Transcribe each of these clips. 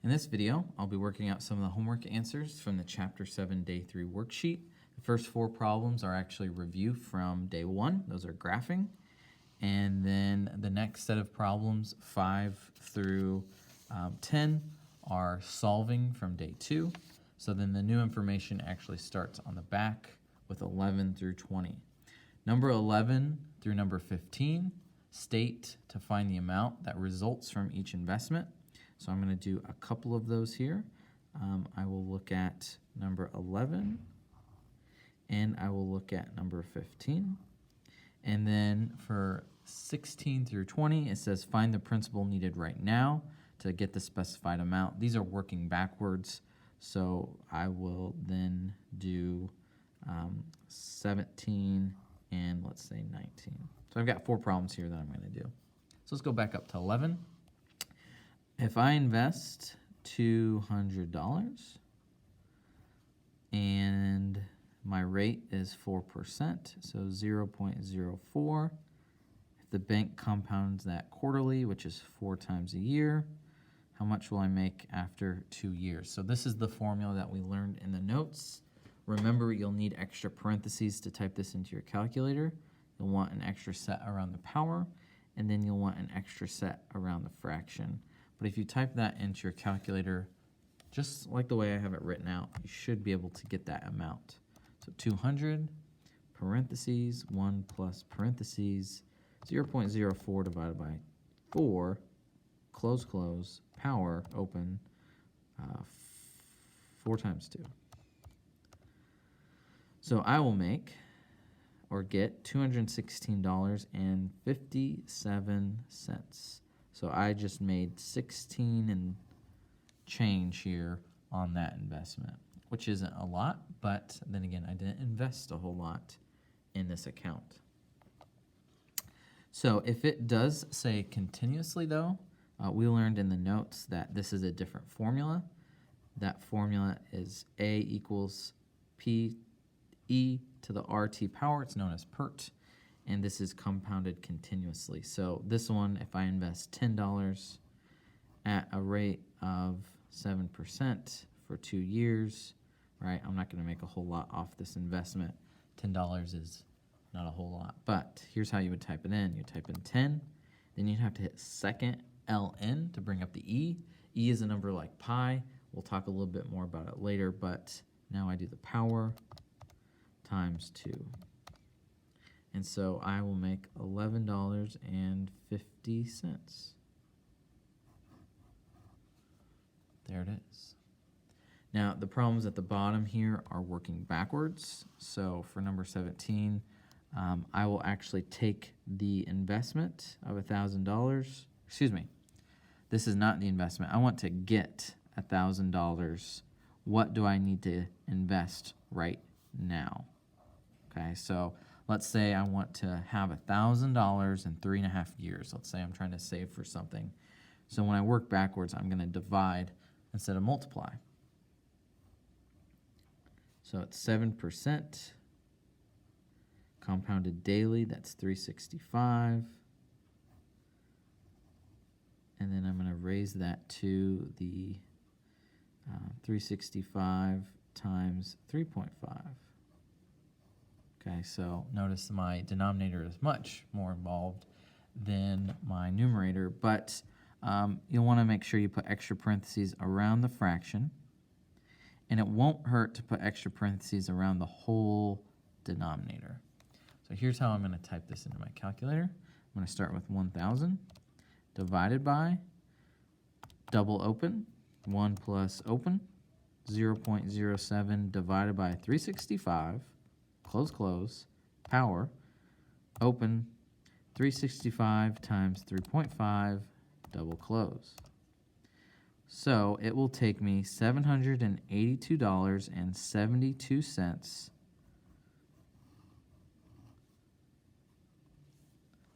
In this video, I'll be working out some of the homework answers from the Chapter 7 Day 3 worksheet. The first 4 problems are actually review from Day 1. Those are graphing. And then the next set of problems, 5 through 10, are solving from Day 2. So then the new information actually starts on the back with 11 through 20. Number 11 through number 15 state to find the amount that results from each investment. So I'm going to do a couple of those here. I will look at number 11, and I will look at number 15. And then for 16 through 20, it says find the principal needed right now to get the specified amount. These are working backwards, so I will then do 17 and let's say 19. So I've got 4 problems here that I'm going to do. So let's go back up to 11. If I invest $200 and my rate is 4%, so 0.04. If the bank compounds that quarterly, which is 4 times a year, how much will I make after 2 years? So this is the formula that we learned in the notes. Remember, you'll need extra parentheses to type this into your calculator. You'll want an extra set around the power, and then you'll want an extra set around the fraction. But if you type that into your calculator, just like the way I have it written out, you should be able to get that amount. So 200, parentheses, 1 plus parentheses, 0.04 divided by 4, close, close, power, open, 4 times 2. So I will make or get $216.57. So I just made 16 and change here on that investment, which isn't a lot, but then again, I didn't invest a whole lot in this account. So if it does say continuously though, we learned in the notes that this is a different formula. That formula is A equals P e to the RT power. It's known as PERT. And this is compounded continuously. So this one, if I invest $10 at a rate of 7% for 2 years, right, I'm not going to make a whole lot off this investment. $10 is not a whole lot. But here's how you would type it in. You type in 10, then you'd have to hit second ln to bring up the e. E is a number like pi. We'll talk a little bit more about it later, but now I do the power times 2. And so I will make $11.50. There it is. Now, the problems at the bottom here are working backwards. So for number 17, I will actually take the investment of $1,000. Excuse me. This is not the investment. I want to get $1,000. What do I need to invest right now? Okay, so let's say I want to have $1,000 in 3.5 years. Let's say I'm trying to save for something. So when I work backwards, I'm going to divide instead of multiply. So it's 7% compounded daily. That's 365. And then I'm going to raise that to the 365 times 3.5. Okay, so notice my denominator is much more involved than my numerator, but you'll want to make sure you put extra parentheses around the fraction, and it won't hurt to put extra parentheses around the whole denominator. So here's how I'm going to type this into my calculator. I'm going to start with 1,000 divided by, double open, 1 plus open, 0.07 divided by 365, close, close, power, open, 365 times 3.5, double close. So it will take me $782.72.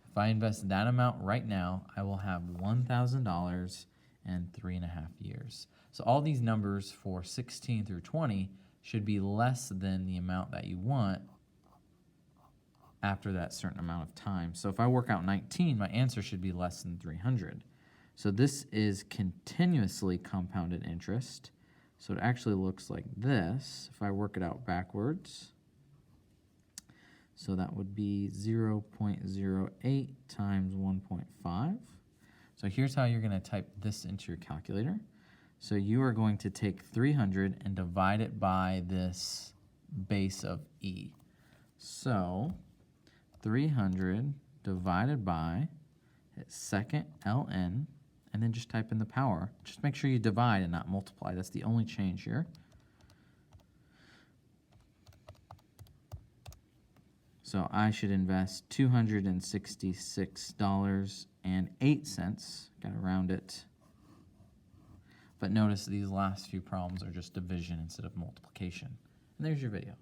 If I invest that amount right now, I will have $1,000 in 3.5 years. So all these numbers for 16 through 20 should be less than the amount that you want after that certain amount of time. So if I work out 19, my answer should be less than 300. So this is continuously compounded interest. So it actually looks like this if I work it out backwards. So that would be 0.08 times 1.5. So here's how you're going to type this into your calculator. So you are going to take 300 and divide it by this base of E. So 300 divided by second ln, and then just type in the power. Just make sure you divide and not multiply. That's the only change here. So I should invest $266.08. Got to round it. But notice these last few problems are just division instead of multiplication. And there's your video.